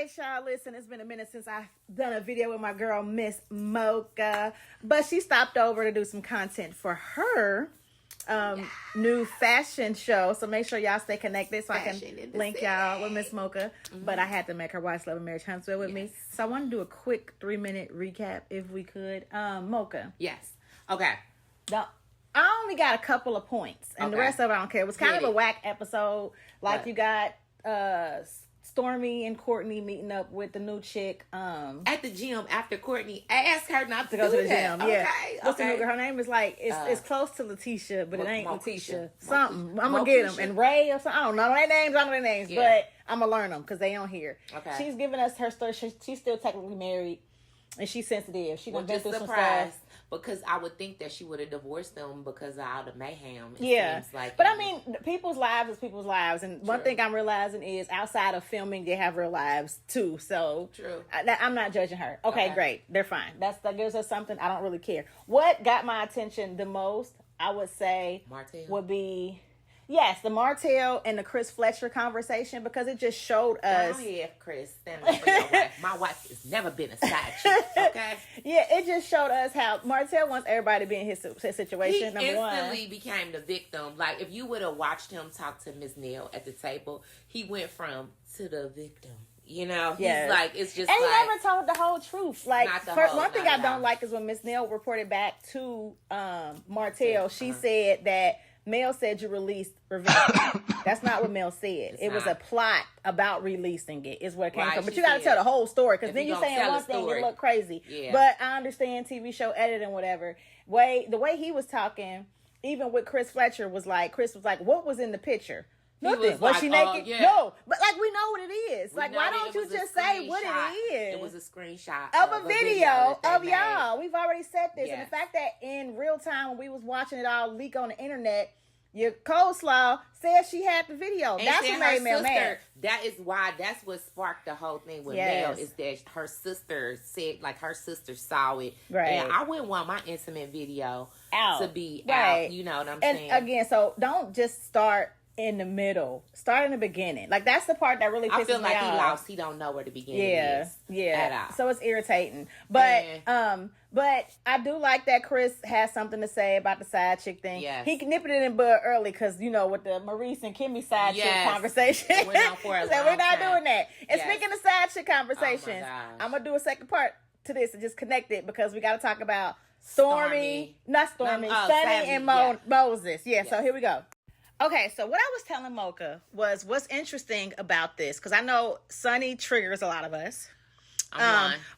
right, y'all. Listen, it's been a minute since I've done a video with my girl, Miss Mocha. But she stopped over to do some content for her new fashion show. So make sure y'all stay connected so I can link y'all with Miss Mocha. Mm-hmm. But I had to make her watch Love and Marriage Huntsville with me. So I want to do a quick 3-minute recap if we could. Mocha. Yes. Okay. I only got a couple of points. And the rest of it I don't care. It was kind of a whack episode. Like you got Stormy and Courtney meeting up with the new chick at the gym after Courtney asked her not to go to the that. gym. Yeah, what's the new girl? Her name is like it's close to Letitia, but it ain't Letitia. Something I'm gonna get them and Ray or something. I don't know their names. I don't know their names, but I'm gonna learn them because they on here. Okay, she's giving us her story. She's still technically married, and she's sensitive. She done been through some stuff. Because I would think that she would have divorced them because of all the mayhem. Seems like, but I mean, people's lives is people's lives, and one thing I'm realizing is outside of filming, they have real lives too. So true. I'm not judging her. Okay, great, they're fine. That gives us something. I don't really care. What got my attention the most, I would say, Martell would be. Yes, the Martell and the Chris Fletcher conversation, because it just showed us. Oh yeah, Chris, stand up for your wife. My wife has never been a side chick. Okay. Yeah, it just showed us how Martell wants everybody to be in his situation. He instantly became the victim. Like if you would have watched him talk to Miss Neal at the table, he went from to the victim. You know, he's like, it's just and like, he never told the whole truth. Like, one thing I don't like is when Miss Neal reported back to Martell, she said that Mel said you released Revenge. That's not what Mel said. It was a plot about releasing it, is where it came from. But you got to tell the whole story, because then you're saying one thing, you look crazy. Yeah. But I understand TV show editing, whatever. The way he was talking, even with Chris Fletcher, was like, Chris was like, what was in the picture? Nothing. Was she naked? No. But like, we know what it is. Like, why don't you just say what it is? It was a screenshot of a video of y'all. We've already said this. Yes. And the fact that in real time, when we was watching it all leak on the internet, your coleslaw said she had the video. And that's what made Mel mad. That's what sparked the whole thing with Mel, is that her sister said, like, her sister saw it. Right. And I wouldn't want my intimate video to be out. You know what I'm saying? And again, so don't just start in the middle. Start in the beginning. Like, that's the part that really pisses me off. I feel like he lost. He don't know where the beginning is. At all. So it's irritating. But but I do like that Chris has something to say about the side chick thing. Yes. He nipped it in bud early because, you know, with the Maurice and Kimmy side chick conversation. It went on for a long time. We're not doing that. And speaking of side chick conversations, I'm going to do a second part to this and just connect it, because we got to talk about Sunni and Moses. So here we go. Okay, so what I was telling Mocha was what's interesting about this, because I know Sunni triggers a lot of us.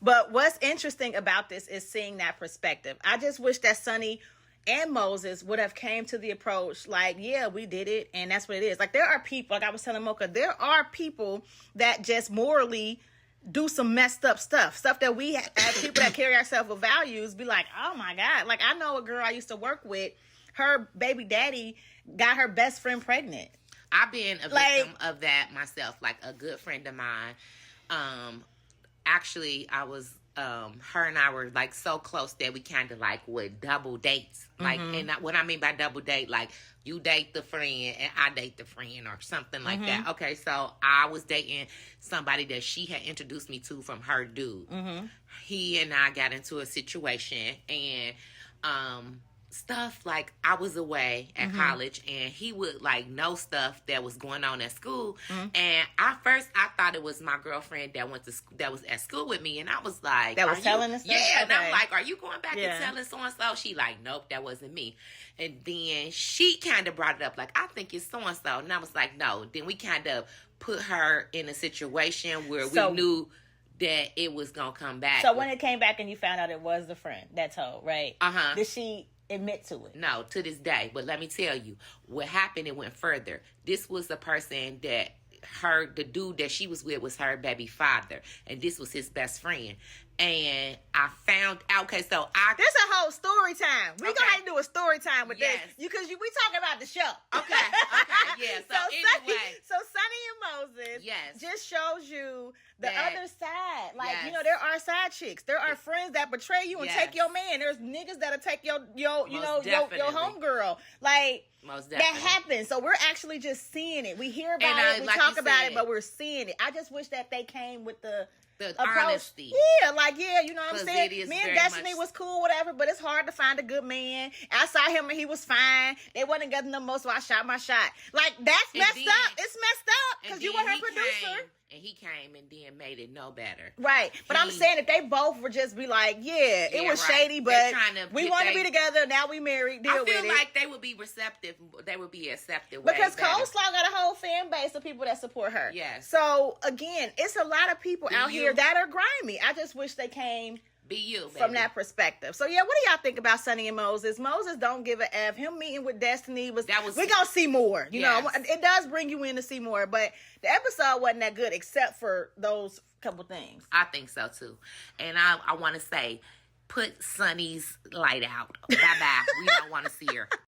But what's interesting about this is seeing that perspective. I just wish that Sunni and Moses would have came to the approach like, yeah, we did it, and that's what it is. Like, there are people, like I was telling Mocha, there are people that just morally do some messed up stuff that we as people that carry ourselves with values be like, oh my God. Like, I know a girl I used to work with, her baby daddy got her best friend pregnant. I've been a victim of that myself. Like, a good friend of mine, actually, I was, her and I were like so close that we kind of like would double dates. Like, and what I mean by double date, like you date the friend and I date the friend or something like that. Okay, so I was dating somebody that she had introduced me to from her dude. He and I got into a situation, and stuff like, I was away at college, and he would like know stuff that was going on at school, and I thought it was my girlfriend that went to that was at school with me, and I was like, that was telling us and I'm like, are you going back and telling so and so? She like, nope, that wasn't me. And then she kind of brought it up like, I think it's so and so, and I was like, no. Then we kind of put her in a situation where we knew that it was gonna come back. So when it came back and you found out it was the friend that told, right? Did she admit to it? No, to this day. But let me tell you, what happened, it went further. This was the person that the dude that she was with was her baby father, and this was his best friend. And I found out. Okay, so this a whole story time. We gonna have to do a story time with this because we talking about the show. Okay, yeah. So anyway, Sunni and Moses, just shows you the other side. Like there are side chicks. There are friends that betray you and take your man. There's niggas that'll take your homegirl. Like. Most definitely. That happens. So we're actually just seeing it. We hear about it, we talk about it, but we're seeing it. I just wish that they came with the honesty. Yeah, you know what I'm saying? Me and Destiny was cool, whatever, but it's hard to find a good man. I saw him and he was fine. They wasn't getting the most, so I shot my shot. Like, that's messed up. It's messed up because you were her producer. And he came and then made it no better. Right. But I'm saying if they both would just be like, it was shady, but we want to be together. Now we married. Deal with it. I feel like they would be receptive. They would be accepted. Because Coleslaw got a whole fan base of people that support her. Yes. So, again, it's a lot of people out here that are grimy. I just wish they came... from that perspective. So what do y'all think about Sunni and Moses? Moses don't give a F. Him meeting with Destiny we're gonna see more. You know, it does bring you in to see more, but the episode wasn't that good except for those couple things. I think so too. And I want to say, put Sunny's light out. Bye bye. We don't want to see her.